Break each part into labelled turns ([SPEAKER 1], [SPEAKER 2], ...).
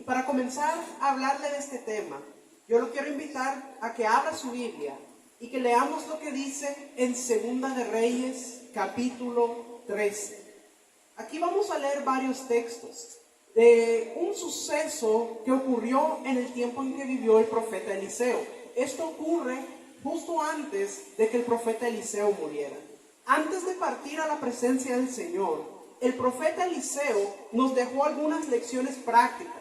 [SPEAKER 1] para comenzar a hablarle de este tema, yo lo quiero invitar a que abra su Biblia y que leamos lo que dice en Segunda de Reyes, capítulo 13. Aquí vamos a leer varios textos de un suceso que ocurrió en el tiempo en que vivió el profeta Eliseo. Esto ocurre justo antes de que el profeta Eliseo muriera. Antes de partir a la presencia del Señor, el profeta Eliseo nos dejó algunas lecciones prácticas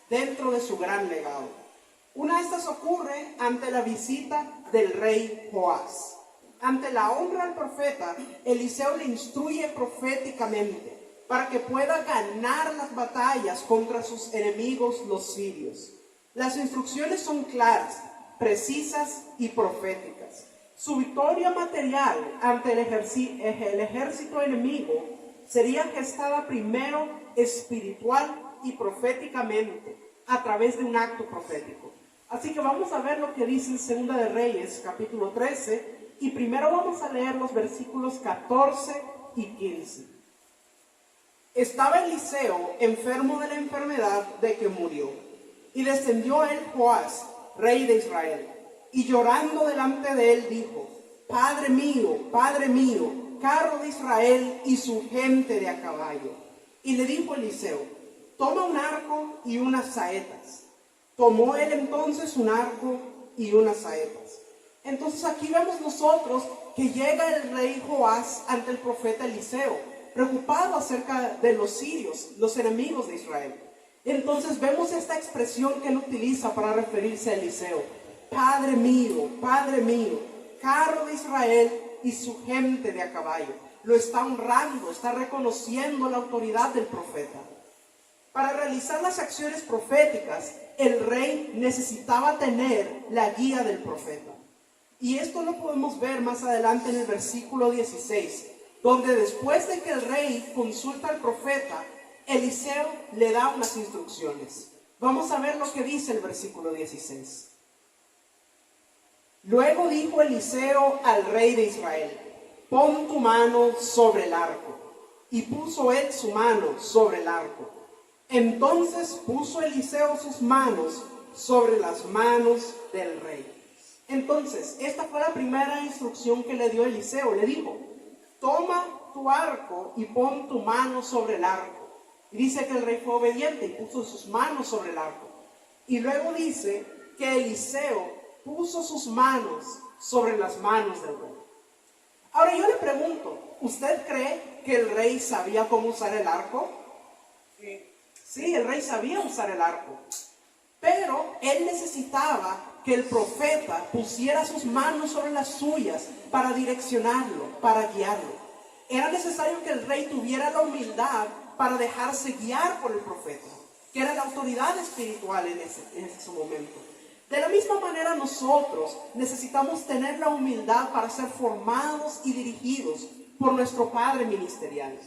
[SPEAKER 1] dentro de su gran legado. Una de estas ocurre ante la visita del rey Joás. Ante la honra al profeta, Eliseo le instruye proféticamente para que pueda ganar las batallas contra sus enemigos los sirios. Las instrucciones son claras, precisas y proféticas. Su victoria material ante el ejército enemigo sería gestada primero espiritual y proféticamente a través de un acto profético. Así que vamos a ver lo que dice en Segunda de Reyes, capítulo 13, y primero vamos a leer los versículos 14 y 15. Estaba Eliseo enfermo de la enfermedad de que murió, y descendió a él Joás, rey de Israel, y llorando delante de él dijo: Padre mío, carro de Israel y su gente de a caballo. Y le dijo Eliseo: toma un arco y unas saetas. Tomó él entonces un arco y unas saetas. Entonces aquí vemos nosotros que llega el rey Joás ante el profeta Eliseo, preocupado acerca de los sirios, los enemigos de Israel. Entonces vemos esta expresión que él utiliza para referirse a Eliseo: Padre mío, carro de Israel y su gente de a caballo. Lo está honrando, está reconociendo la autoridad del profeta. Para realizar las acciones proféticas, el rey necesitaba tener la guía del profeta. Y esto lo podemos ver más adelante en el versículo 16, donde después de que el rey consulta al profeta, Eliseo le da unas instrucciones. Vamos a ver lo que dice el versículo 16. Luego dijo Eliseo al rey de Israel: pon tu mano sobre el arco. Y puso él su mano sobre el arco. Entonces puso Eliseo sus manos sobre las manos del rey. Entonces, esta fue la primera instrucción que le dio Eliseo. Le dijo: toma tu arco y pon tu mano sobre el arco. Y dice que el rey fue obediente y puso sus manos sobre el arco. Y luego dice que Eliseo puso sus manos sobre las manos del rey. Ahora yo le pregunto, ¿usted cree que el rey sabía cómo usar el arco? Sí, el rey sabía usar el arco. Pero él necesitaba que el profeta pusiera sus manos sobre las suyas para direccionarlo, para guiarlo. Era necesario que el rey tuviera la humildad para dejarse guiar por el profeta, que era la autoridad espiritual en ese momento. De la misma manera nosotros necesitamos tener la humildad para ser formados y dirigidos por nuestro padre ministerial.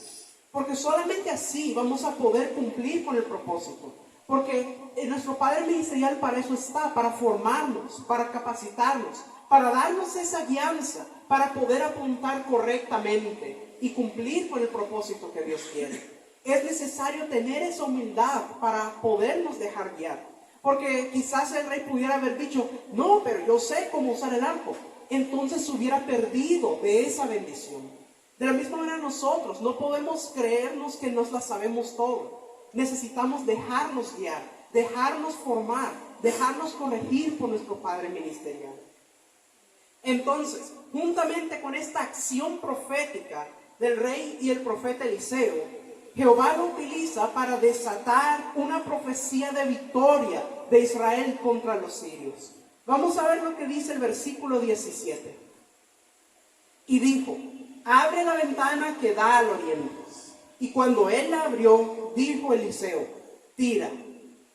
[SPEAKER 1] Porque solamente así vamos a poder cumplir con el propósito. Porque nuestro padre ministerial para eso está, para formarnos, para capacitarnos, para darnos esa guianza, para poder apuntar correctamente y cumplir con el propósito que Dios quiere. Es necesario tener esa humildad para podernos dejar guiar. Porque quizás el rey pudiera haber dicho: no, pero yo sé cómo usar el arco. Entonces se hubiera perdido de esa bendición. De la misma manera nosotros no podemos creernos que nos la sabemos todo. Necesitamos dejarnos guiar, dejarnos formar, dejarnos corregir por nuestro padre ministerial. Entonces, juntamente con esta acción profética del rey y el profeta Eliseo, Jehová lo utiliza para desatar una profecía de victoria de Israel contra los sirios. Vamos a ver lo que dice el versículo 17. Y dijo: abre la ventana que da al oriente. Y cuando él la abrió, dijo Eliseo: tira.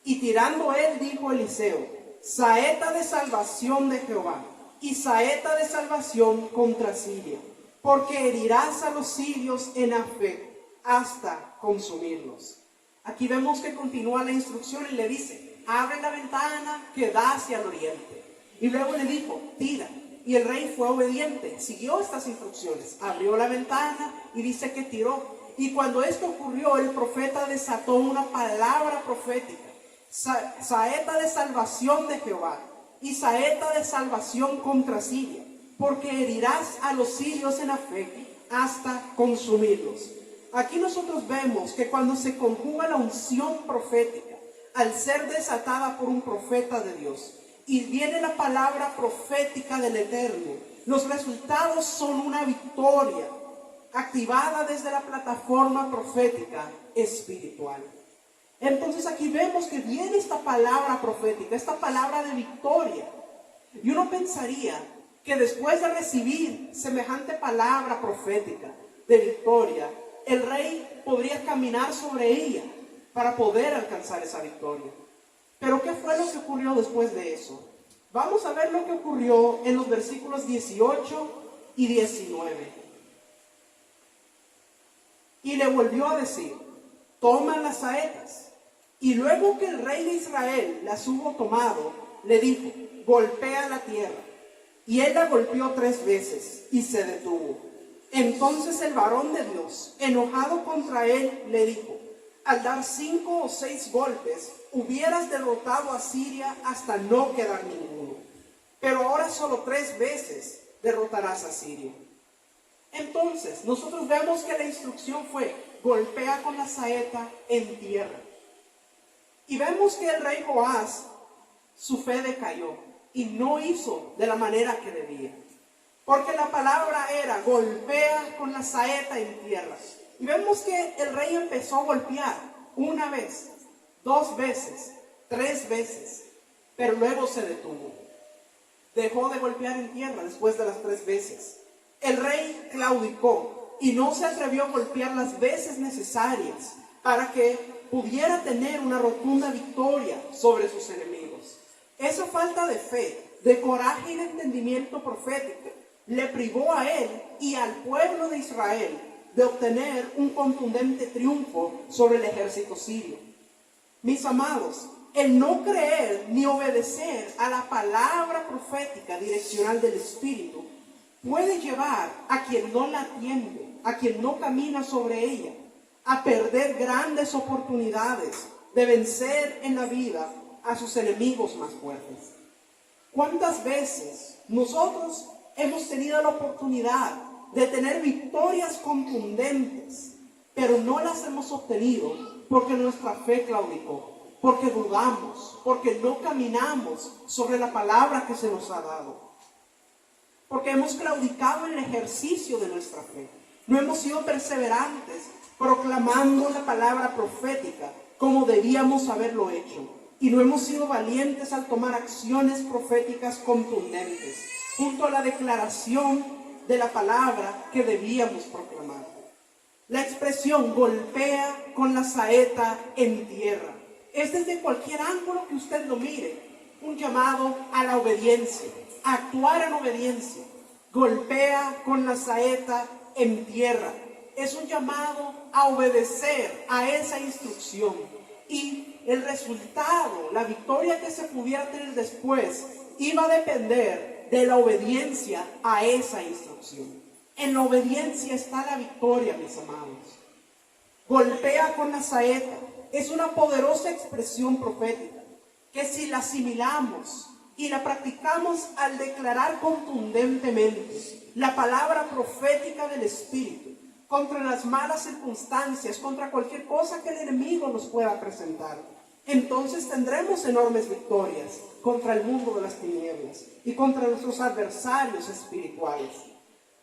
[SPEAKER 1] Y tirando él, dijo Eliseo: saeta de salvación de Jehová, y saeta de salvación contra Siria, porque herirás a los sirios en Afec hasta consumirlos. Aquí vemos que continúa la instrucción y le dice: abre la ventana que da hacia el oriente. Y luego le dijo: tira. Y el rey fue obediente, siguió estas instrucciones, abrió la ventana y dice que tiró. Y cuando esto ocurrió, el profeta desató una palabra profética saeta de salvación de Jehová y saeta de salvación contra Siria, porque herirás a los sirios en Afec hasta consumirlos. Aquí nosotros vemos que cuando se conjuga la unción profética, al ser desatada por un profeta de Dios, y viene la palabra profética del Eterno, los resultados son una victoria activada desde la plataforma profética espiritual. Entonces aquí vemos que viene esta palabra profética, esta palabra de victoria. Y uno pensaría que después de recibir semejante palabra profética de victoria, el rey podría caminar sobre ella para poder alcanzar esa victoria. Pero ¿qué fue lo que ocurrió después de eso? Vamos a ver lo que ocurrió en los versículos 18 y 19. Y le volvió a decir: toma las saetas. Y luego que el rey de Israel las hubo tomado, le dijo: golpea la tierra. Y él la golpeó 3 veces y se detuvo. Entonces el varón de Dios, enojado contra él, le dijo: al dar 5 o 6 golpes, hubieras derrotado a Siria hasta no quedar ninguno. Pero ahora solo 3 veces derrotarás a Siria. Entonces nosotros vemos que la instrucción fue: golpea con la saeta en tierra. Y vemos que el rey Joás, su fe decayó y no hizo de la manera que debía. Porque la palabra era: golpea con la saeta en tierra. Y vemos que el rey empezó a golpear 1 vez, 2 veces, 3 veces, pero luego se detuvo. Dejó de golpear en tierra después de las 3 veces. El rey claudicó y no se atrevió a golpear las veces necesarias para que pudiera tener una rotunda victoria sobre sus enemigos. Esa falta de fe, de coraje y de entendimiento profético le privó a él y al pueblo de Israel de obtener un contundente triunfo sobre el ejército sirio. Mis amados, el no creer ni obedecer a la palabra profética direccional del Espíritu puede llevar a quien no la atiende, a quien no camina sobre ella, a perder grandes oportunidades de vencer en la vida a sus enemigos más fuertes. ¿Cuántas veces nosotros hemos tenido la oportunidad de tener victorias contundentes, pero no las hemos obtenido porque nuestra fe claudicó, porque dudamos, porque no caminamos sobre la palabra que se nos ha dado, porque hemos claudicado en el ejercicio de nuestra fe? No hemos sido perseverantes proclamando la palabra profética como debíamos haberlo hecho, y no hemos sido valientes al tomar acciones proféticas contundentes junto a la declaración de la palabra que debíamos proclamar. La expresión golpea con la saeta en tierra es, desde cualquier ángulo que usted lo mire, un llamado a la obediencia, a actuar en obediencia. Golpea con la saeta en tierra es un llamado a obedecer a esa instrucción, y el resultado, la victoria que se pudiera tener después, iba a depender de la obediencia a esa instrucción. En la obediencia está la victoria, mis amados. Golpea con la saeta es una poderosa expresión profética que, si la asimilamos y la practicamos al declarar contundentemente la palabra profética del Espíritu contra las malas circunstancias, contra cualquier cosa que el enemigo nos pueda presentar, entonces tendremos enormes victorias contra el mundo de las tinieblas y contra nuestros adversarios espirituales.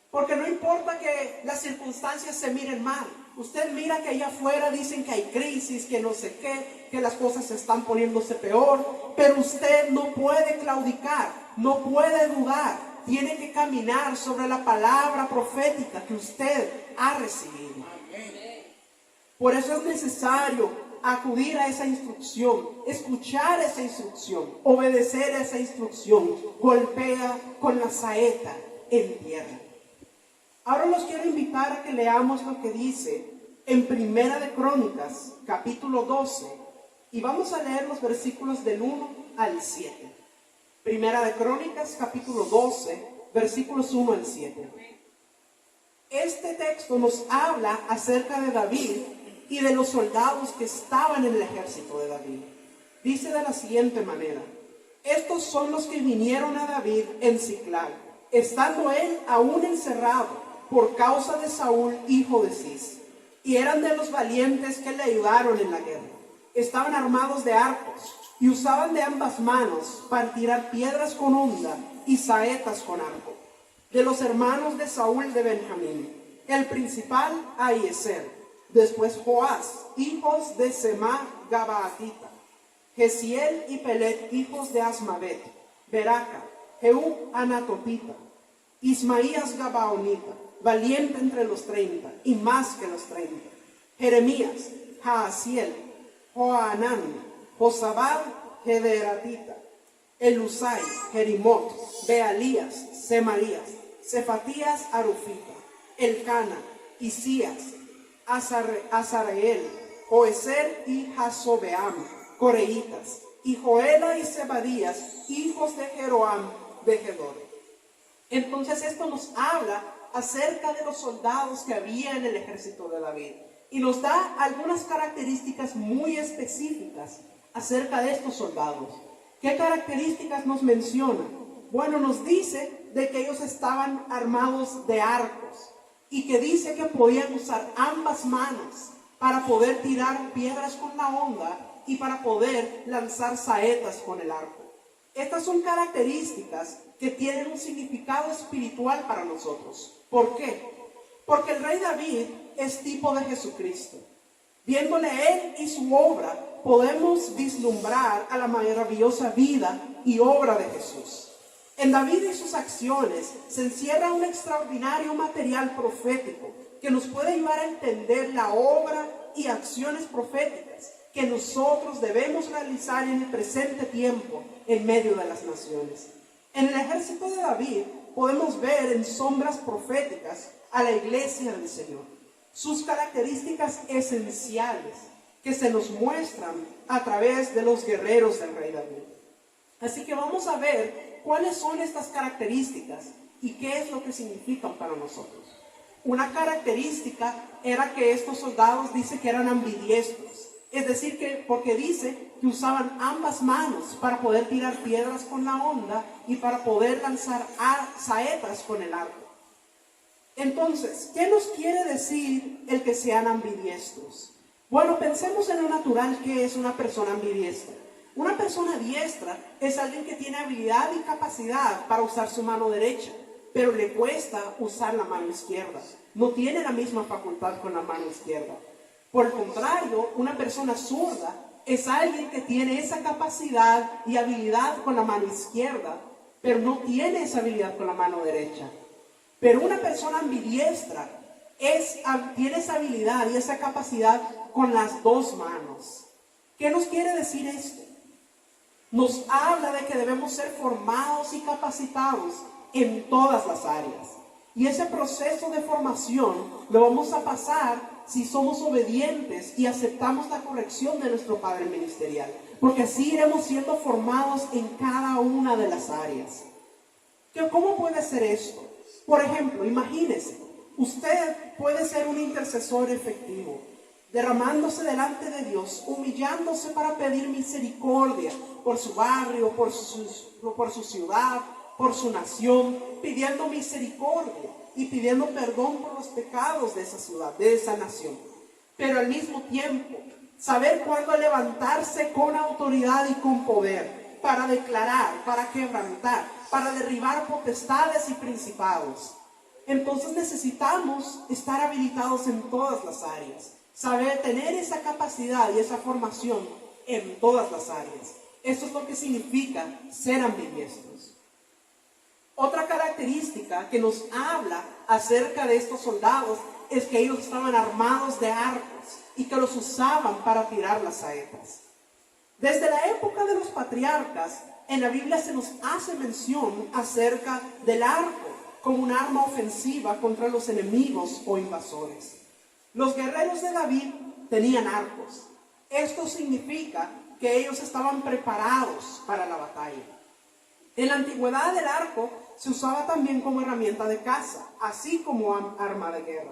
[SPEAKER 1] Porque no importa que las circunstancias se miren mal. Usted mira que allá afuera dicen que hay crisis, que no sé qué, que las cosas están poniéndose peor, pero usted no puede claudicar, no puede dudar. Tiene que caminar sobre la palabra profética que usted ha recibido. Por eso es necesario acudir a esa instrucción, escuchar esa instrucción, obedecer a esa instrucción. Golpea con la saeta en tierra. Ahora los quiero invitar a que leamos lo que dice en Primera de Crónicas, capítulo 12, y vamos a leer los versículos del 1 al 7. Primera de Crónicas, capítulo 12, versículos 1 al 7. Este texto nos habla acerca de David y de los soldados que estaban en el ejército de David. dice de la siguiente manera: estos son los que vinieron a David en Siclag, estando él aún encerrado por causa de Saúl, hijo de Cis, y eran de los valientes que le ayudaron en la guerra. Estaban armados de arcos y usaban de ambas manos para tirar piedras con honda y saetas con arco. De los hermanos de Saúl de Benjamín, el principal Ahiezer, después Joás, hijos de Semá Gabaatita, Gesiel y Pelet, hijos de Asmavet, Beraca, Jehú Anatotita, Ismaías Gabaonita, valiente entre los 30 y más que los 30, Jeremías, Jaasiel, Joanán, Josabad, Gederatita, Elusai, Jerimot, Bealías, Semarías, Cefatías, Arufita, Elcana, Isías, Azareel, Joezer y Jasobeam, Coreitas, y Joela y Zebadías, hijos de Jeroam de Gedor. Entonces esto nos habla acerca de los soldados que había en el ejército de David y nos da algunas características muy específicas acerca de estos soldados. ¿Qué características nos menciona? Bueno, nos dice de que ellos estaban armados de arcos y que dice que podían usar ambas manos para poder tirar piedras con la honda y para poder lanzar saetas con el arco. Estas son características que tienen un significado espiritual para nosotros. ¿Por qué? Porque el rey David es tipo de Jesucristo. Viéndole a él y su obra, podemos vislumbrar a la maravillosa vida y obra de Jesús. En David y sus acciones se encierra un extraordinario material profético que nos puede ayudar a entender la obra y acciones proféticas que nosotros debemos realizar en el presente tiempo en medio de las naciones. En el ejército de David podemos ver en sombras proféticas a la iglesia del Señor. Sus características esenciales que se nos muestran a través de los guerreros del rey David. Así que vamos a ver cuáles son estas características y qué es lo que significan para nosotros. Una característica era que estos soldados dice que eran ambidiestros. Es decir, que porque dice que usaban ambas manos para poder tirar piedras con la honda y para poder lanzar saetas con el arco. Entonces, ¿qué nos quiere decir el que sean ambidiestros? Bueno, pensemos en lo natural que es una persona ambidiestra. Una persona diestra es alguien que tiene habilidad y capacidad para usar su mano derecha, pero le cuesta usar la mano izquierda. No tiene la misma facultad con la mano izquierda. Por el contrario, una persona zurda es alguien que tiene esa capacidad y habilidad con la mano izquierda, pero no tiene esa habilidad con la mano derecha. Pero una persona ambidiestra tiene esa habilidad y esa capacidad con las dos manos. ¿Qué nos quiere decir esto? Nos habla de que debemos ser formados y capacitados en todas las áreas. Y ese proceso de formación lo vamos a pasar si somos obedientes y aceptamos la corrección de nuestro padre ministerial. Porque así iremos siendo formados en cada una de las áreas. ¿Cómo puede ser esto? Por ejemplo, imagínese, usted puede ser un intercesor efectivo, derramándose delante de Dios, humillándose para pedir misericordia por su barrio, por su ciudad, por su nación, pidiendo misericordia y pidiendo perdón por los pecados de esa ciudad, de esa nación. Pero al mismo tiempo, saber cuándo levantarse con autoridad y con poder para declarar, para quebrantar, para derribar potestades y principados. Entonces necesitamos estar habilitados en todas las áreas, saber tener esa capacidad y esa formación en todas las áreas. Esto es lo que significa ser ambidiestros. Otra característica que nos habla acerca de estos soldados es que ellos estaban armados de arcos y que los usaban para tirar las saetas. Desde la época de los patriarcas, en la Biblia se nos hace mención acerca del arco como un arma ofensiva contra los enemigos o invasores. Los guerreros de David tenían arcos. Esto significa que ellos estaban preparados para la batalla. En la antigüedad el arco se usaba también como herramienta de caza, así como arma de guerra.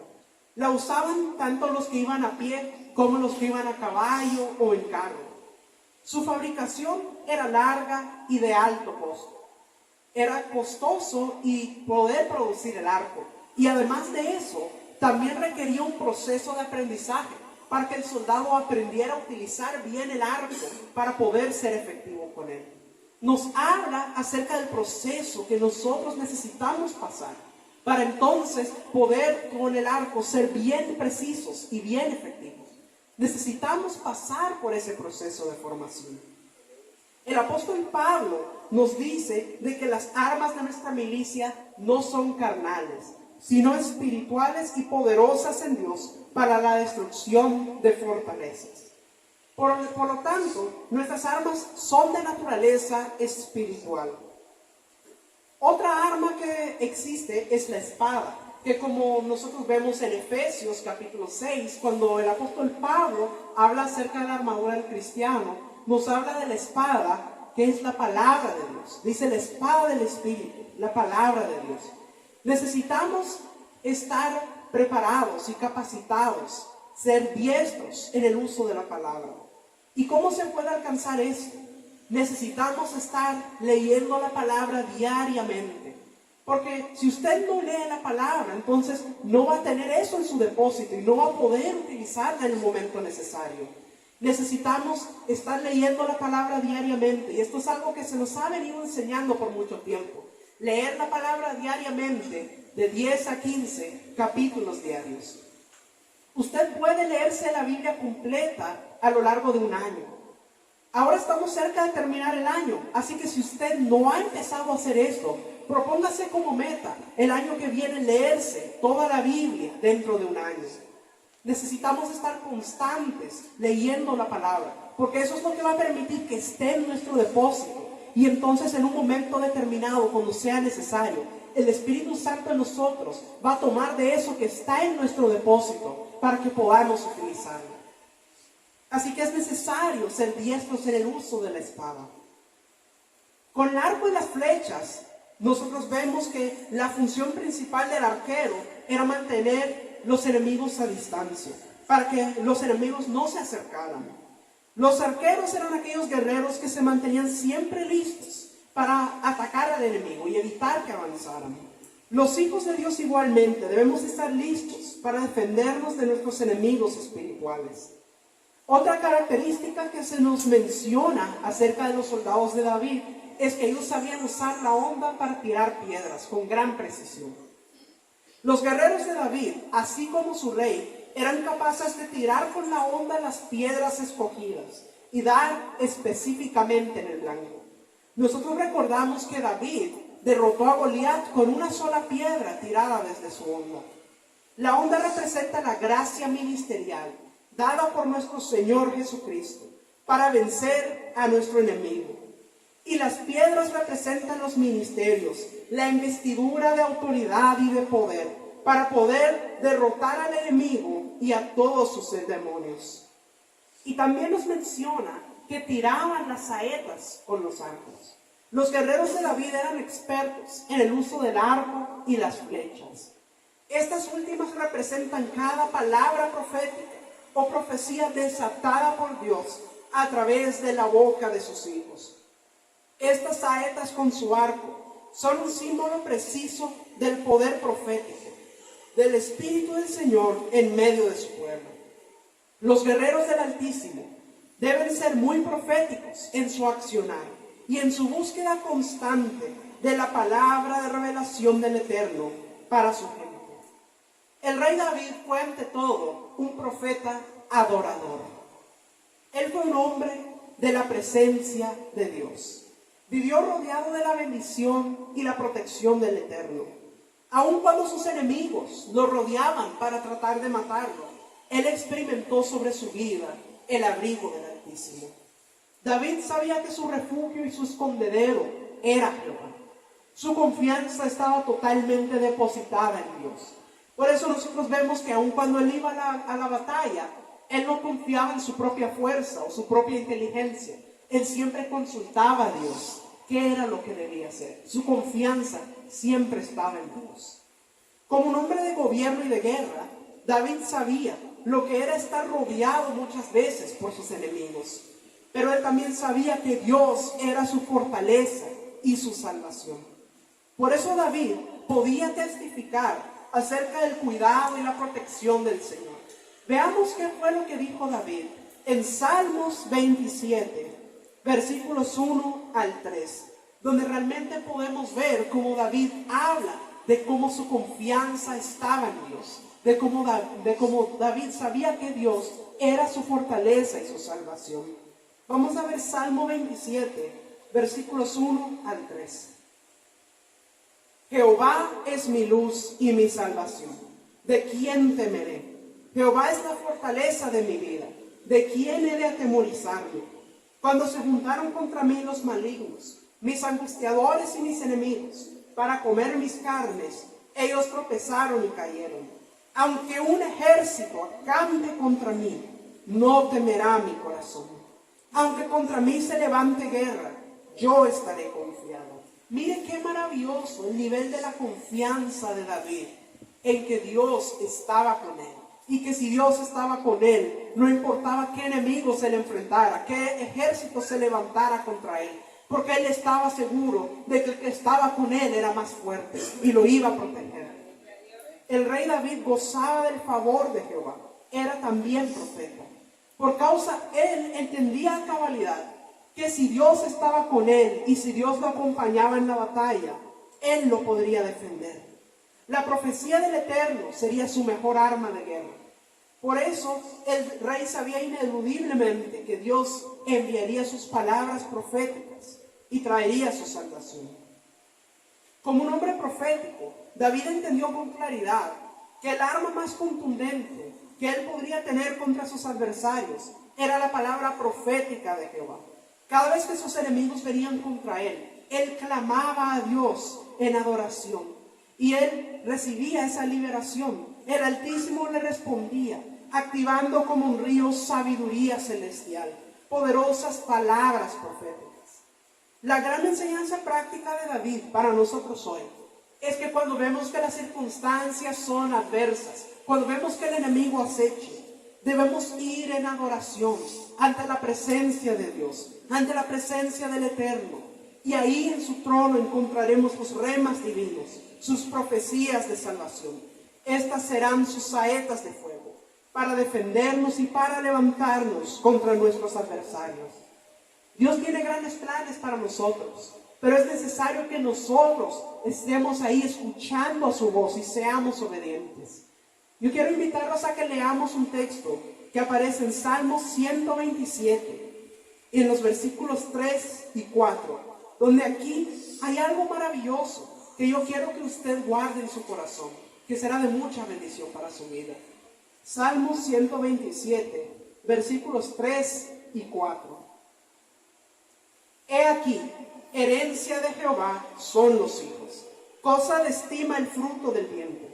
[SPEAKER 1] La usaban tanto los que iban a pie como los que iban a caballo o en carro. Su fabricación era larga y de alto costo. Era costoso y poder producir el arco. Y además de eso, también requería un proceso de aprendizaje para que el soldado aprendiera a utilizar bien el arco para poder ser efectivo con él. Nos habla acerca del proceso que nosotros necesitamos pasar para entonces poder con el arco ser bien precisos y bien efectivos. Necesitamos pasar por ese proceso de formación. El apóstol Pablo nos dice de que las armas de nuestra milicia no son carnales, sino espirituales y poderosas en Dios para la destrucción de fortalezas. Por lo tanto, nuestras armas son de naturaleza espiritual. Otra arma que existe es la espada, que como nosotros vemos en Efesios capítulo 6, cuando el apóstol Pablo habla acerca de la armadura del cristiano, nos habla de la espada, que es la palabra de Dios. Dice la espada del Espíritu, la palabra de Dios. Necesitamos estar preparados y capacitados, ser diestros en el uso de la palabra. ¿Y cómo se puede alcanzar esto? Necesitamos estar leyendo la palabra diariamente. Porque si usted no lee la palabra, entonces no va a tener eso en su depósito y no va a poder utilizarla en el momento necesario. Necesitamos estar leyendo la palabra diariamente. Y esto es algo que se nos ha venido enseñando por mucho tiempo. Leer la palabra diariamente de 10 a 15 capítulos diarios. Usted puede leerse la Biblia completa a lo largo de un año. Ahora estamos cerca de terminar el año, así que si usted no ha empezado a hacer esto, propóngase como meta el año que viene leerse toda la Biblia dentro de un año. Necesitamos estar constantes leyendo la palabra, porque eso es lo que va a permitir que esté en nuestro depósito. Y entonces en un momento determinado, cuando sea necesario, el Espíritu Santo en nosotros va a tomar de eso que está en nuestro depósito para que podamos utilizarlo. Así que es necesario ser diestros en el uso de la espada. Con el arco y las flechas, nosotros vemos que la función principal del arquero era mantener los enemigos a distancia, para que los enemigos no se acercaran. Los arqueros eran aquellos guerreros que se mantenían siempre listos para atacar al enemigo y evitar que avanzaran. Los hijos de Dios igualmente debemos estar listos para defendernos de nuestros enemigos espirituales. Otra característica que se nos menciona acerca de los soldados de David es que ellos sabían usar la honda para tirar piedras con gran precisión. Los guerreros de David, así como su rey, eran capaces de tirar con la honda las piedras escogidas y dar específicamente en el blanco. Nosotros recordamos que David derrotó a Goliat con una sola piedra tirada desde su honda. La honda representa la gracia ministerial dada por nuestro Señor Jesucristo para vencer a nuestro enemigo. Y las piedras representan los ministerios, la investidura de autoridad y de poder, para poder derrotar al enemigo y a todos sus demonios. Y también nos menciona que tiraban las saetas con los arcos. Los guerreros de David eran expertos en el uso del arco y las flechas. Estas últimas representan cada palabra profética o profecía desatada por Dios a través de la boca de sus hijos. Estas saetas con su arco son un símbolo preciso del poder profético, del Espíritu del Señor en medio de su pueblo. Los guerreros del Altísimo deben ser muy proféticos en su accionar y en su búsqueda constante de la palabra de revelación del Eterno para su gente. El rey David fue ante todo un profeta adorador. Él fue un hombre de la presencia de Dios. Vivió rodeado de la bendición y la protección del Eterno. Aun cuando sus enemigos lo rodeaban para tratar de matarlo, él experimentó sobre su vida el abrigo del Altísimo. David sabía que su refugio y su escondedero era Jehová. Su confianza estaba totalmente depositada en Dios. Por eso nosotros vemos que aun cuando él iba a la batalla, él no confiaba en su propia fuerza o su propia inteligencia. Él siempre consultaba a Dios qué era lo que debía hacer. Su confianza siempre estaba en Dios. Como un hombre de gobierno y de guerra, David sabía lo que era estar rodeado muchas veces por sus enemigos. pero él también sabía que Dios era su fortaleza y su salvación. Por eso David podía testificar acerca del cuidado y la protección del Señor. Veamos qué fue lo que dijo David en Salmos 27, versículos 1 al 3, donde realmente podemos ver cómo David habla de cómo su confianza estaba en Dios, de cómo David sabía que Dios era su fortaleza y su salvación. Vamos a ver Salmo 27, versículos 1 al 3. Jehová es mi luz y mi salvación. ¿De quién temeré? Jehová es la fortaleza de mi vida. ¿De quién he de atemorizarme? Cuando se juntaron contra mí los malignos, mis angustiadores y mis enemigos, para comer mis carnes, ellos tropezaron y cayeron. Aunque un ejército acampe contra mí, no temerá mi corazón. Aunque contra mí se levante guerra, yo estaré confiado. Mire qué maravilloso el nivel de la confianza de David, en que Dios estaba con él. Y que si Dios estaba con él, no importaba qué enemigo se le enfrentara, qué ejército se levantara contra él, porque él estaba seguro de que el que estaba con él era más fuerte y lo iba a proteger. El rey David gozaba del favor de Jehová, era también profeta. Por causa, él entendía a cabalidad que si Dios estaba con él y si Dios lo acompañaba en la batalla, él lo podría defender. La profecía del Eterno sería su mejor arma de guerra. Por eso el rey sabía ineludiblemente que Dios enviaría sus palabras proféticas y traería su salvación. Como un hombre profético, David entendió con claridad que el arma más contundente que él podría tener contra sus adversarios era la palabra profética de Jehová. Cada vez que sus enemigos venían contra él clamaba a Dios en adoración y él recibía esa liberación. El Altísimo le respondía, activando como un río sabiduría celestial, poderosas palabras proféticas. La gran enseñanza práctica de David para nosotros hoy es que cuando vemos que las circunstancias son adversas, cuando vemos que el enemigo acecha, debemos ir en adoración ante la presencia de Dios, ante la presencia del Eterno. Y ahí en su trono encontraremos los remas divinos, sus profecías de salvación. Estas serán sus saetas de fuego para defendernos y para levantarnos contra nuestros adversarios. Dios tiene grandes planes para nosotros, pero es necesario que nosotros estemos ahí escuchando a su voz y seamos obedientes. Yo quiero invitarlos a que leamos un texto que aparece en Salmos 127, en los versículos 3 y 4, donde aquí hay algo maravilloso que yo quiero que usted guarde en su corazón, que será de mucha bendición para su vida. Salmos 127, versículos 3 y 4. He aquí, herencia de Jehová son los hijos, cosa de estima el fruto del vientre,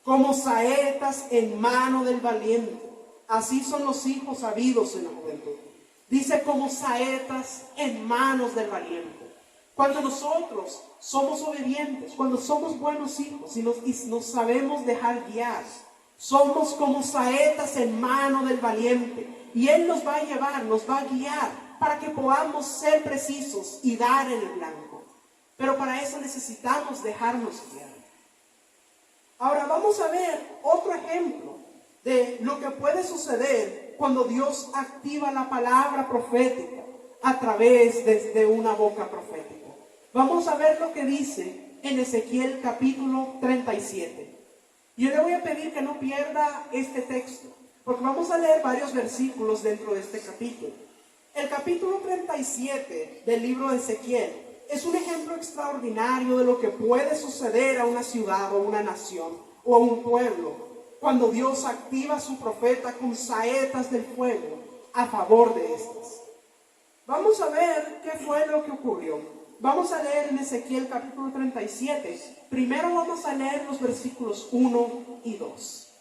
[SPEAKER 1] como saetas en mano del valiente, así son los hijos habidos en la juventud. Dice como saetas en manos del valiente. Cuando nosotros somos obedientes, cuando somos buenos hijos y nos sabemos dejar guiar, somos como saetas en mano del valiente. Y Él nos va a llevar, nos va a guiar para que podamos ser precisos y dar en el blanco. Pero para eso necesitamos dejarnos guiar. Ahora vamos a ver otro ejemplo de lo que puede suceder cuando Dios activa la palabra profética a través de una boca profética. Vamos a ver lo que dice en Ezequiel capítulo 37. Yo le voy a pedir que no pierda este texto, porque vamos a leer varios versículos dentro de este capítulo. El capítulo 37 del libro de Ezequiel es un ejemplo extraordinario de lo que puede suceder a una ciudad o una nación o a un pueblo cuando Dios activa a su profeta con saetas del fuego a favor de estas. Vamos a ver qué fue lo que ocurrió. Vamos a leer en Ezequiel capítulo 37. Primero vamos a leer los versículos 1 y 2.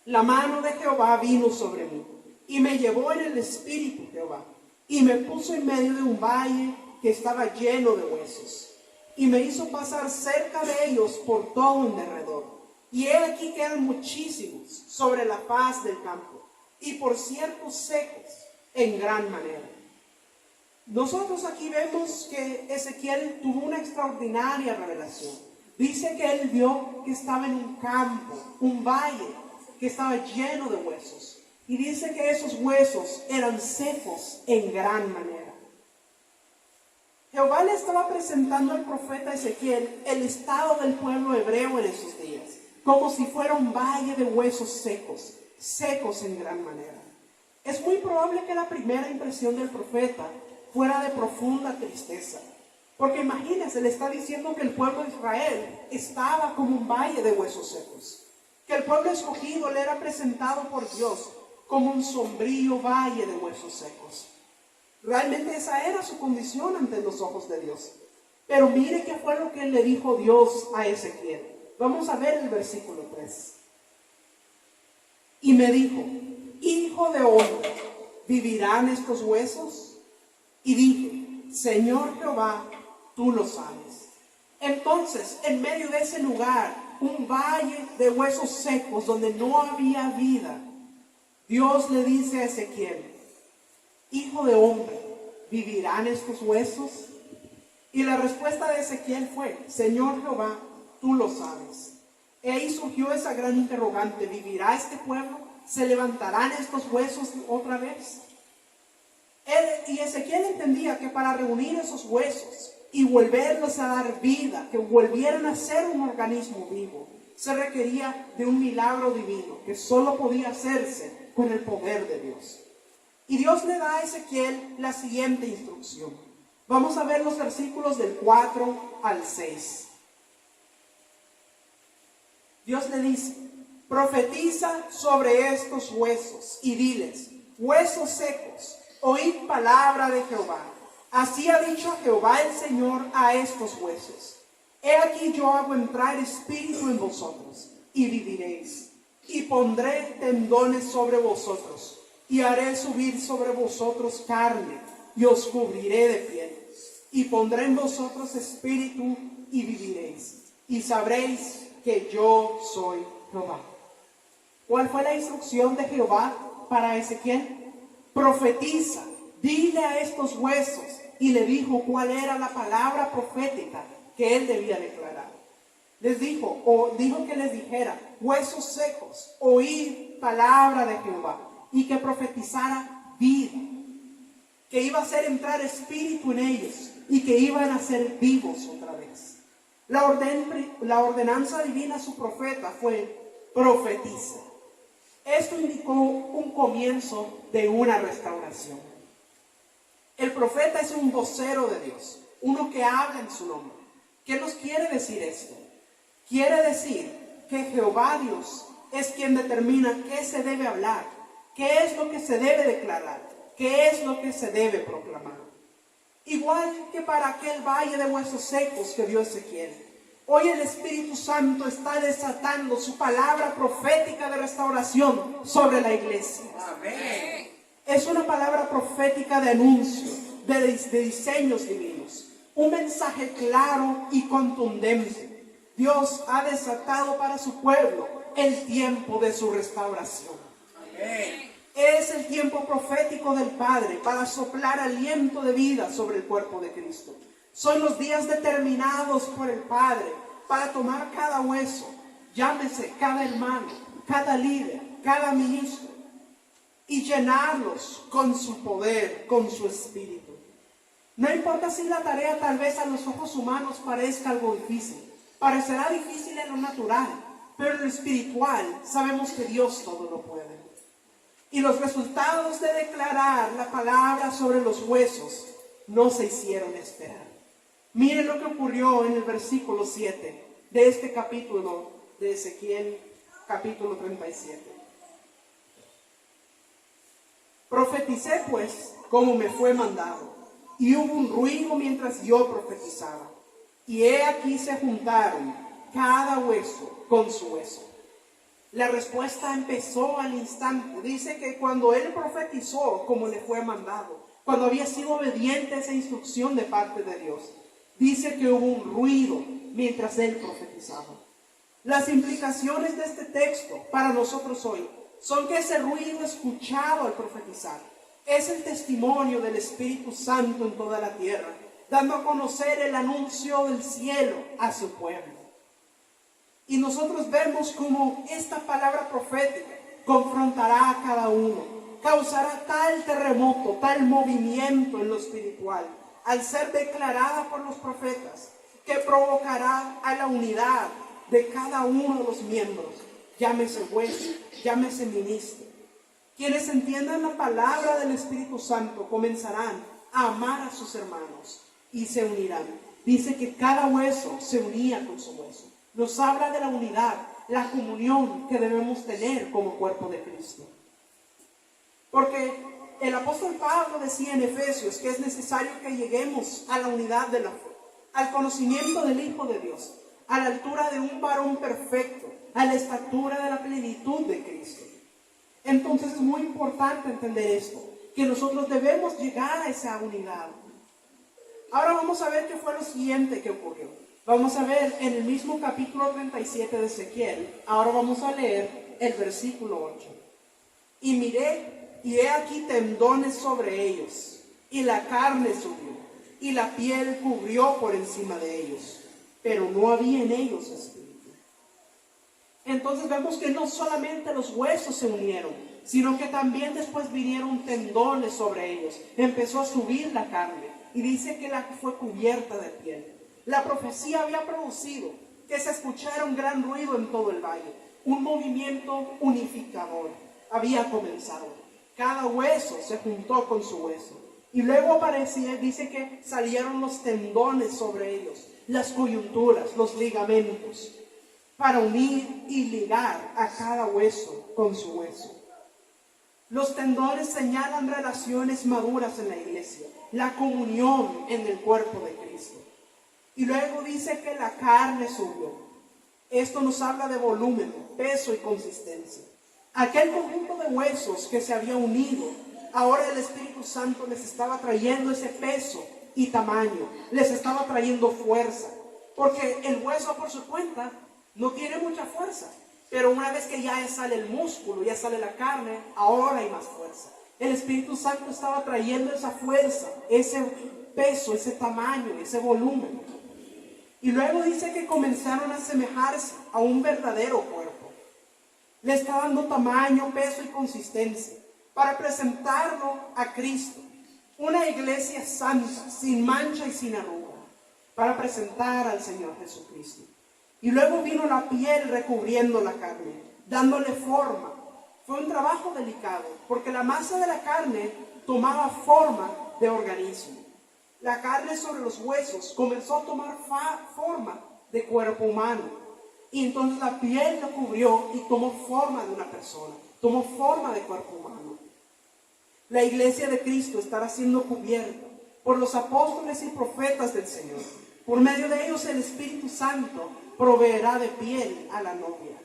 [SPEAKER 1] La mano de Jehová vino sobre mí, y me llevó en el espíritu Jehová, y me puso en medio de un valle que estaba lleno de huesos, y me hizo pasar cerca de ellos por todo en derredor. Y he aquí que eran muchísimos sobre la faz del campo, y por ciertos secos en gran manera. Nosotros aquí vemos que Ezequiel tuvo una extraordinaria revelación. Dice que él vio que estaba en un campo, un valle, que estaba lleno de huesos. Y dice que esos huesos eran secos en gran manera. Jehová le estaba presentando al profeta Ezequiel el estado del pueblo hebreo en esos días, como si fuera un valle de huesos secos, secos en gran manera. Es muy probable que la primera impresión del profeta fuera de profunda tristeza, porque imagínense, le está diciendo que el pueblo de Israel estaba como un valle de huesos secos, que el pueblo escogido le era presentado por Dios como un sombrío valle de huesos secos. Realmente esa era su condición ante los ojos de Dios. Pero mire qué fue lo que le dijo Dios a Ezequiel. Vamos a ver el versículo 3. Y me dijo: hijo de hombre, ¿vivirán estos huesos? Y dije: Señor Jehová, tú lo sabes. Entonces, en medio de ese lugar, un valle de huesos secos donde no había vida, Dios le dice a Ezequiel: hijo de hombre, ¿vivirán estos huesos? Y la respuesta de Ezequiel fue: Señor Jehová, tú lo sabes. Y ahí surgió esa gran interrogante: ¿vivirá este pueblo? ¿Se levantarán estos huesos otra vez? Y Ezequiel entendía que para reunir esos huesos y volverlos a dar vida, que volvieran a ser un organismo vivo, se requería de un milagro divino que solo podía hacerse con el poder de Dios. Y Dios le da a Ezequiel la siguiente instrucción. Vamos a ver los versículos del 4 al 6. Dios le dice: profetiza sobre estos huesos y diles: huesos secos, oíd palabra de Jehová. Así ha dicho Jehová el Señor a estos huesos: he aquí yo hago entrar espíritu en vosotros y viviréis, y pondré tendones sobre vosotros, y haré subir sobre vosotros carne, y os cubriré de piel, y pondré en vosotros espíritu, y viviréis, y sabréis que yo soy Jehová. ¿Cuál fue la instrucción de Jehová para Ezequiel? Profetiza, dile a estos huesos. Y le dijo cuál era la palabra profética que él debía declarar. Les dijo, o dijo que les dijera: huesos secos, oíd palabra de Jehová. Y que profetizara vida, que iba a hacer entrar espíritu en ellos y que iban a ser vivos otra vez. La ordenanza divina a su profeta fue: profetiza. Esto indicó un comienzo de una restauración. El profeta es un vocero de Dios, uno que habla en su nombre. ¿Qué nos quiere decir esto? Quiere decir que Jehová Dios es quien determina qué se debe hablar, qué es lo que se debe declarar, qué es lo que se debe proclamar. Igual que para aquel valle de huesos secos que vio Ezequiel, hoy el Espíritu Santo está desatando su palabra profética de restauración sobre la iglesia. Amén. Es una palabra profética de anuncio, de diseños divinos. Un mensaje claro y contundente. Dios ha desatado para su pueblo el tiempo de su restauración. Amén. Es el tiempo profético del Padre para soplar aliento de vida sobre el cuerpo de Cristo. Son los días determinados por el Padre para tomar cada hueso, llámese cada hermano, cada líder, cada ministro, y llenarlos con su poder, con su espíritu. No importa si la tarea tal vez a los ojos humanos parezca algo difícil. Parecerá difícil en lo natural, pero en lo espiritual sabemos que Dios todo lo puede. Y los resultados de declarar la palabra sobre los huesos no se hicieron esperar. Miren lo que ocurrió en el versículo 7 de este capítulo de Ezequiel, capítulo 37. Profeticé pues como me fue mandado, y hubo un ruido mientras yo profetizaba. Y he aquí se juntaron cada hueso con su hueso. La respuesta empezó al instante. Dice que cuando él profetizó como le fue mandado, cuando había sido obediente a esa instrucción de parte de Dios, dice que hubo un ruido mientras él profetizaba. Las implicaciones de este texto para nosotros hoy son que ese ruido escuchado al profetizar Es el testimonio del Espíritu Santo en toda la tierra, dando a conocer el anuncio del cielo a su pueblo. Y nosotros vemos cómo esta palabra profética confrontará a cada uno, causará tal terremoto, tal movimiento en lo espiritual, al ser declarada por los profetas, que provocará a la unidad de cada uno de los miembros, llámese hueso, llámese ministro. Quienes entiendan la palabra del Espíritu Santo comenzarán a amar a sus hermanos y se unirán. Dice que cada hueso se unía con su hueso. Nos habla de la unidad, la comunión que debemos tener como cuerpo de Cristo. Porque el apóstol Pablo decía en Efesios que es necesario que lleguemos a la unidad de la fe, al conocimiento del Hijo de Dios, a la altura de un varón perfecto, a la estatura de la plenitud de Cristo. Entonces es muy importante entender esto, que nosotros debemos llegar a esa unidad. Ahora vamos a ver qué fue lo siguiente que ocurrió. Vamos a ver en el mismo capítulo 37 de Ezequiel, ahora vamos a leer el versículo 8. Y miré, y he aquí tendones sobre ellos, y la carne subió, y la piel cubrió por encima de ellos, pero no había en ellos espíritu. Entonces vemos que no solamente los huesos se unieron, sino que también después vinieron tendones sobre ellos. Empezó a subir la carne, y dice que la fue cubierta de piel. La profecía había producido que se escuchara un gran ruido en todo el valle. Un movimiento unificador había comenzado. Cada hueso se juntó con su hueso. Y luego aparecía, dice que salieron los tendones sobre ellos, las coyunturas, los ligamentos, para unir y ligar a cada hueso con su hueso. Los tendones señalan relaciones maduras en la iglesia, la comunión en el cuerpo de Cristo. Y luego dice que la carne subió. Esto nos habla de volumen, peso y consistencia. Aquel conjunto de huesos que se había unido, ahora el Espíritu Santo les estaba trayendo ese peso y tamaño, les estaba trayendo fuerza. Porque el hueso por su cuenta no tiene mucha fuerza, pero una vez que ya sale el músculo, ya sale la carne, ahora hay más fuerza. El Espíritu Santo estaba trayendo esa fuerza, ese peso, ese tamaño, ese volumen. Y luego dice que comenzaron a asemejarse a un verdadero cuerpo. Le está dando tamaño, peso y consistencia para presentarlo a Cristo. Una iglesia santa, sin mancha y sin arruga, para presentar al Señor Jesucristo. Y luego vino la piel recubriendo la carne, dándole forma. Fue un trabajo delicado, porque la masa de la carne tomaba forma de organismo. La carne sobre los huesos comenzó a tomar forma de cuerpo humano. Y entonces la piel lo cubrió y tomó forma de una persona, tomó forma de cuerpo humano. La iglesia de Cristo estará siendo cubierta por los apóstoles y profetas del Señor. Por medio de ellos el Espíritu Santo proveerá de piel a la novia.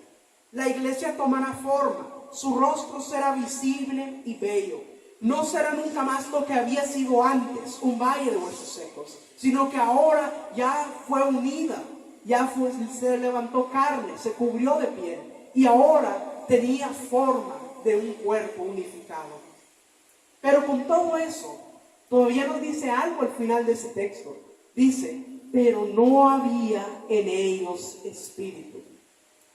[SPEAKER 1] La iglesia tomará forma, su rostro será visible y bello. No será nunca más lo que había sido antes, un valle de huesos secos, sino que ahora ya fue unida, se levantó carne, se cubrió de piel y ahora tenía forma de un cuerpo unificado. Pero con todo eso, todavía nos dice algo al final de ese texto. Dice, pero no había en ellos espíritu.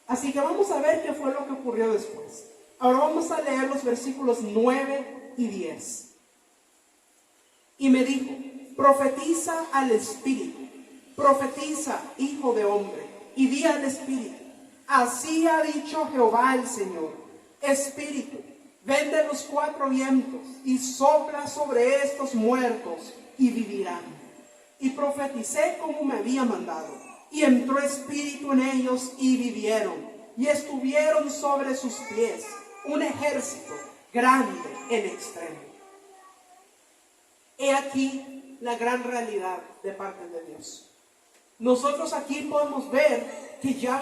[SPEAKER 1] Así que vamos a ver qué fue lo que ocurrió después. Ahora vamos a leer los versículos 9 y 10. Y me dijo, profetiza al espíritu, profetiza, hijo de hombre, y di al espíritu, así ha dicho Jehová el Señor, espíritu, ven de los cuatro vientos y sopla sobre estos muertos y vivirán. Y profeticé como me había mandado, y entró espíritu en ellos y vivieron, y estuvieron sobre sus pies un ejército grande en extremo. He aquí la gran realidad de parte de Dios. Nosotros aquí podemos ver que ya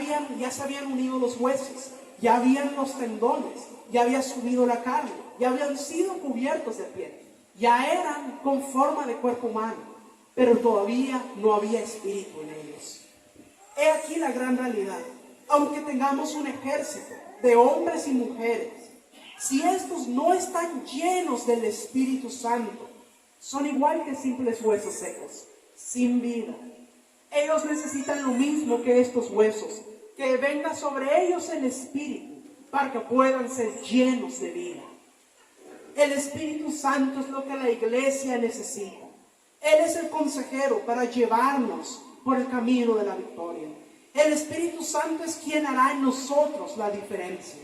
[SPEAKER 1] se habían unido los huesos, ya habían los tendones, ya había subido la carne, ya habían sido cubiertos de piel, ya eran con forma de cuerpo humano, pero todavía no había espíritu en ellos. He aquí la gran realidad. Aunque tengamos un ejército de hombres y mujeres si estos no están llenos del Espíritu Santo, son igual que simples huesos secos, sin vida. Ellos necesitan lo mismo que estos huesos, que venga sobre ellos el Espíritu, para que puedan ser llenos de vida. El Espíritu Santo es lo que la iglesia necesita. Él es el consejero para llevarnos por el camino de la victoria. El Espíritu Santo es quien hará en nosotros la diferencia.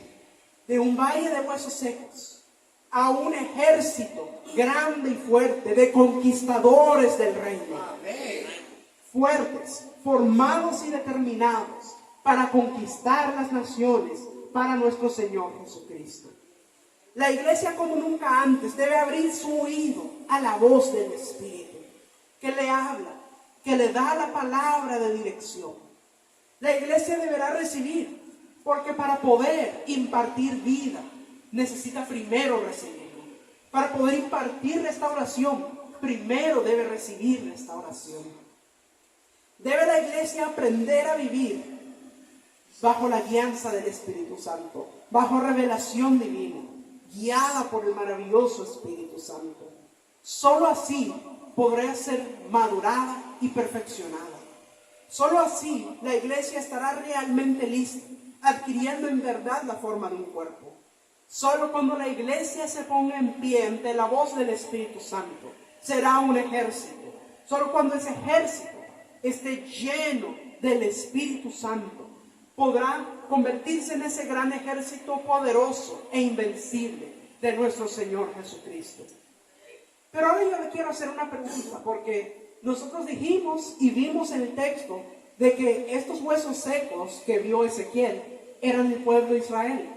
[SPEAKER 1] De un valle de huesos secos a un ejército grande y fuerte de conquistadores del reino. Fuertes, formados y determinados para conquistar las naciones para nuestro Señor Jesucristo. La iglesia como nunca antes debe abrir su oído a la voz del Espíritu, que le habla, que le da la palabra de dirección. La iglesia deberá recibir, porque para poder impartir vida, necesita primero recibirlo. Para poder impartir restauración, primero debe recibir restauración. Debe la iglesia aprender a vivir bajo la guianza del Espíritu Santo, bajo revelación divina, guiada por el maravilloso Espíritu Santo. Solo así podrá ser madurada y perfeccionada. Solo así la iglesia estará realmente lista, adquiriendo en verdad la forma de un cuerpo. Solo cuando la iglesia se ponga en pie ante la voz del Espíritu Santo, será un ejército. Solo cuando ese ejército esté lleno del Espíritu Santo, podrá convertirse en ese gran ejército poderoso e invencible de nuestro Señor Jesucristo. Pero ahora yo le quiero hacer una pregunta, porque nosotros dijimos y vimos en el texto de que estos huesos secos que vio Ezequiel eran el pueblo de Israel.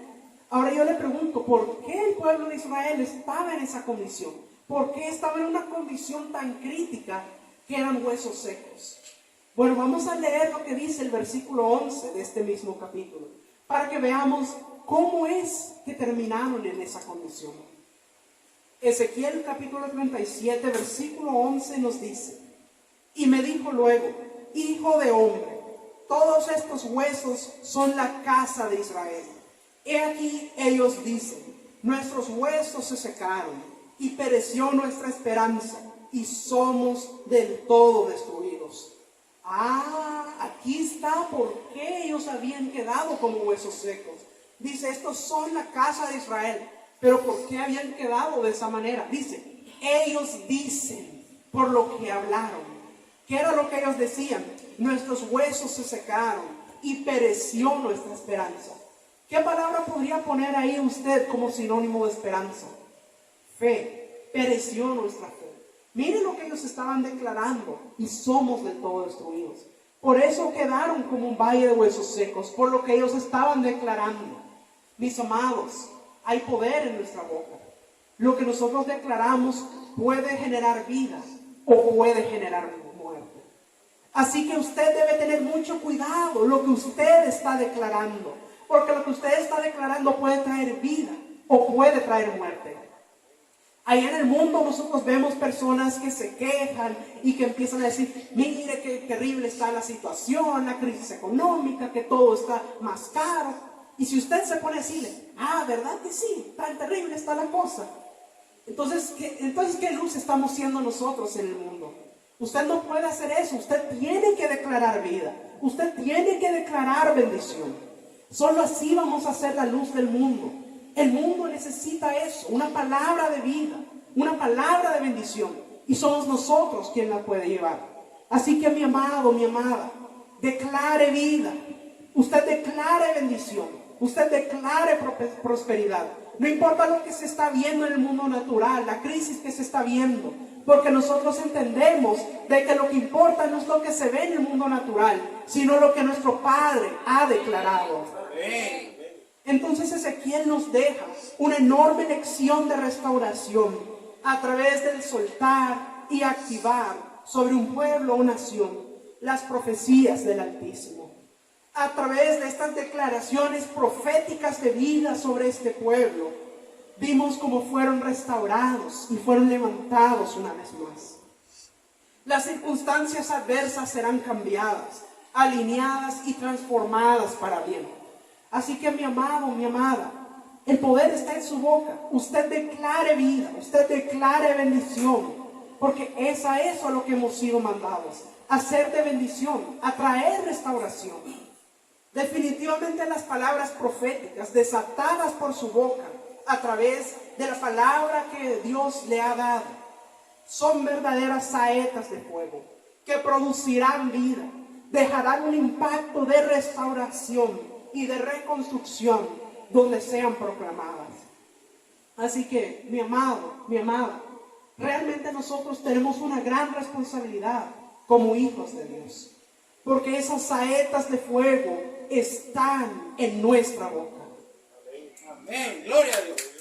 [SPEAKER 1] Ahora yo le pregunto, ¿por qué el pueblo de Israel estaba en esa condición? ¿Por qué estaba en una condición tan crítica que eran huesos secos? Bueno, vamos a leer lo que dice el versículo 11 de este mismo capítulo, para que veamos cómo es que terminaron en esa condición. Ezequiel capítulo 37, versículo 11 nos dice: y me dijo luego, hijo de hombre, todos estos huesos son la casa de Israel. He aquí ellos dicen, nuestros huesos se secaron y pereció nuestra esperanza y somos del todo destruidos. Aquí está por qué ellos habían quedado como huesos secos. Dice, estos son la casa de Israel. Pero ¿por qué habían quedado de esa manera? Dice, ellos dicen por lo que hablaron. ¿Qué era lo que ellos decían? Nuestros huesos se secaron y pereció nuestra esperanza. ¿Qué palabra podría poner ahí usted como sinónimo de esperanza? Fe. Pereció nuestra fe. Miren lo que ellos estaban declarando, y somos del todo destruidos. Por eso quedaron como un valle de huesos secos, por lo que ellos estaban declarando. Mis amados, hay poder en nuestra boca. Lo que nosotros declaramos puede generar vida o puede generar muerte. Así que usted debe tener mucho cuidado lo que usted está declarando, porque lo que usted está declarando puede traer vida o puede traer muerte. Ahí en el mundo nosotros vemos personas que se quejan y que empiezan a decir, mire qué terrible está la situación, la crisis económica, que todo está más caro. Y si usted se pone a decirle, ¿verdad que sí? Tan terrible está la cosa. Entonces, ¿qué luz estamos siendo nosotros en el mundo? Usted no puede hacer eso. Usted tiene que declarar vida. Usted tiene que declarar bendición. Solo así vamos a hacer la luz del mundo. El mundo necesita eso, una palabra de vida, una palabra de bendición. Y somos nosotros quien la puede llevar. Así que mi amado, mi amada, declare vida. Usted declare bendición. Usted declare prosperidad. No importa lo que se está viendo en el mundo natural, la crisis que se está viendo. Porque nosotros entendemos de que lo que importa no es lo que se ve en el mundo natural, sino lo que nuestro Padre ha declarado. Amén. Entonces Ezequiel nos deja una enorme lección de restauración a través del soltar y activar sobre un pueblo o nación las profecías del Altísimo. A través de estas declaraciones proféticas de vida sobre este pueblo, vimos cómo fueron restaurados y fueron levantados una vez más. Las circunstancias adversas serán cambiadas, alineadas y transformadas para bien. Así que mi amado, mi amada, El poder está en su boca. Usted declare vida, usted declare bendición, porque es a eso a lo que hemos sido mandados, a ser de bendición, a traer restauración. Definitivamente las palabras proféticas desatadas por su boca a través de la palabra que Dios le ha dado son verdaderas saetas de fuego que producirán vida, dejarán un impacto de restauración y de reconstrucción donde sean proclamadas. Así que, mi amado, mi amada, realmente nosotros tenemos una gran responsabilidad como hijos de Dios, porque esas saetas de fuego están en nuestra boca.
[SPEAKER 2] Amén, gloria a Dios.